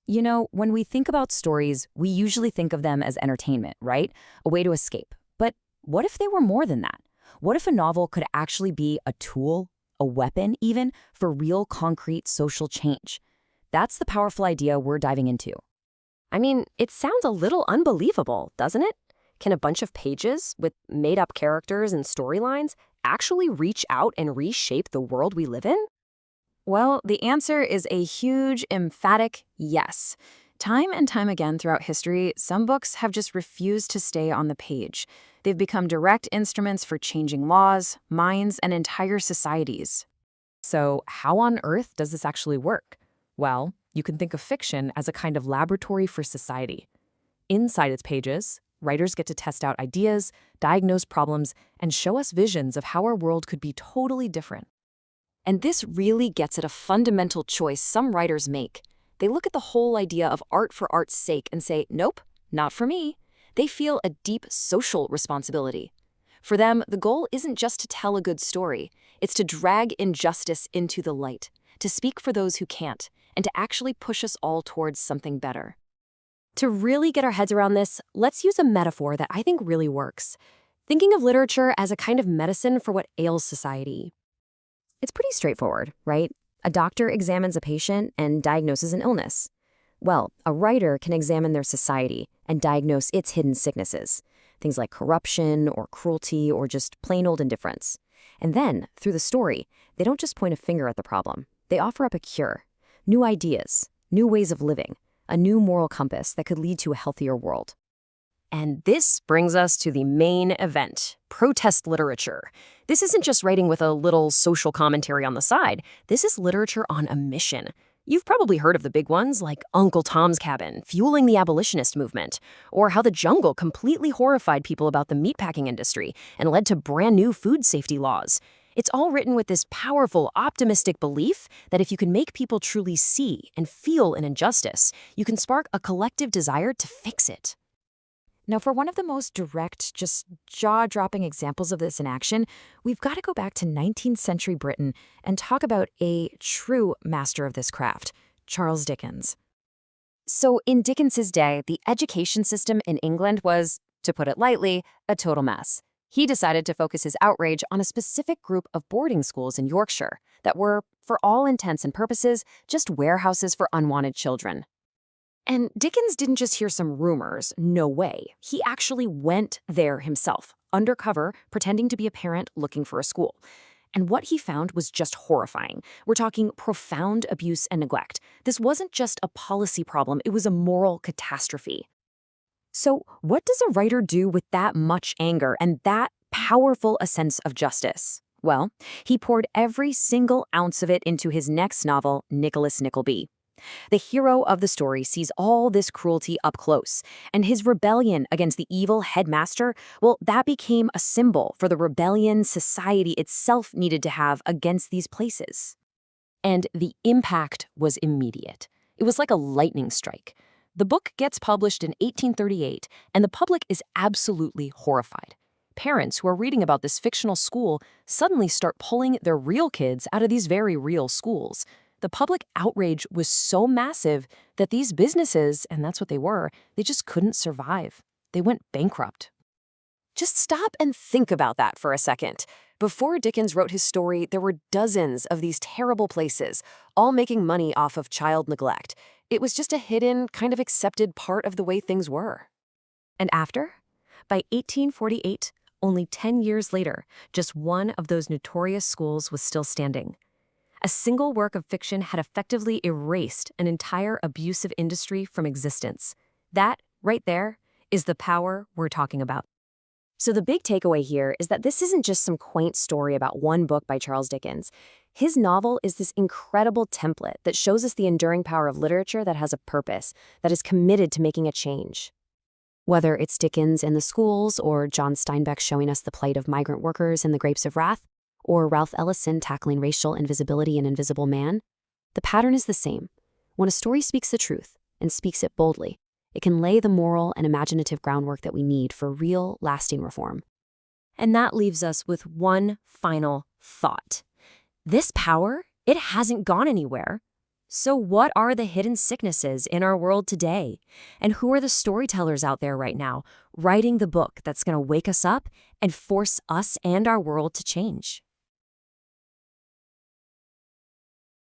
You know, when we think about stories, we usually think of them as entertainment, right? A way to escape. But what if they were more than that? What if a novel could actually be a tool, a weapon even, for real concrete social change? That's the powerful idea we're diving into. I mean, it sounds a little unbelievable, doesn't it? Can a bunch of pages with made-up characters and storylines actually reach out and reshape the world we live in? Well, the answer is a huge, emphatic yes. Time and time again throughout history, some books have just refused to stay on the page. They've become direct instruments for changing laws, minds, and entire societies. So, how on earth does this actually work? Well, you can think of fiction as a kind of laboratory for society. Inside its pages, writers get to test out ideas, diagnose problems, and show us visions of how our world could be totally different. And this really gets at a fundamental choice some writers make. They look at the whole idea of art for art's sake and say, nope, not for me. They feel a deep social responsibility. For them, the goal isn't just to tell a good story, it's to drag injustice into the light, to speak for those who can't, and to actually push us all towards something better. To really get our heads around this, let's use a metaphor that I think really works. Thinking of literature as a kind of medicine for what ails society. It's pretty straightforward, right? A doctor examines a patient and diagnoses an illness. Well, a writer can examine their society and diagnose its hidden sicknesses, things like corruption or cruelty or just plain old indifference. And then, through the story, they don't just point a finger at the problem. They offer up a cure, new ideas, new ways of living, a new moral compass that could lead to a healthier world. And this brings us to the main event, protest literature. This isn't just writing with a little social commentary on the side. This is literature on a mission. You've probably heard of the big ones like Uncle Tom's Cabin, fueling the abolitionist movement, or how The Jungle completely horrified people about the meatpacking industry and led to brand new food safety laws. It's all written with this powerful, optimistic belief that if you can make people truly see and feel an injustice, you can spark a collective desire to fix it. Now, for one of the most direct, just jaw-dropping examples of this in action, we've got to go back to 19th century Britain and talk about a true master of this craft, Charles Dickens. So in Dickens's day, the education system in England was, to put it lightly, a total mess. He decided to focus his outrage on a specific group of boarding schools in Yorkshire that were, for all intents and purposes, just warehouses for unwanted children. And Dickens didn't just hear some rumors, no way. He actually went there himself, undercover, pretending to be a parent looking for a school. And what he found was just horrifying. We're talking profound abuse and neglect. This wasn't just a policy problem, it was a moral catastrophe. So what does a writer do with that much anger and that powerful a sense of justice? Well, he poured every single ounce of it into his next novel, Nicholas Nickleby. The hero of the story sees all this cruelty up close, and his rebellion against the evil headmaster, well, that became a symbol for the rebellion society itself needed to have against these places. And the impact was immediate. It was like a lightning strike. The book gets published in 1838, and the public is absolutely horrified. Parents who are reading about this fictional school suddenly start pulling their real kids out of these very real schools. The public outrage was so massive that these businesses, and that's what they were, they just couldn't survive. They went bankrupt. Just stop and think about that for a second. Before Dickens wrote his story, there were dozens of these terrible places, all making money off of child neglect. It was just a hidden, kind of accepted part of the way things were. And after? By 1848, only 10 years later, just one of those notorious schools was still standing. A single work of fiction had effectively erased an entire abusive industry from existence. That, right there, is the power we're talking about. So the big takeaway here is that this isn't just some quaint story about one book by Charles Dickens. His novel is this incredible template that shows us the enduring power of literature that has a purpose, that is committed to making a change. Whether it's Dickens in the schools, or John Steinbeck showing us the plight of migrant workers in The Grapes of Wrath, or Ralph Ellison tackling racial invisibility in Invisible Man, the pattern is the same. When a story speaks the truth, and speaks it boldly, it can lay the moral and imaginative groundwork that we need for real, lasting reform. And that leaves us with one final thought. This power, it hasn't gone anywhere. So what are the hidden sicknesses in our world today? And who are the storytellers out there right now writing the book that's going to wake us up and force us and our world to change?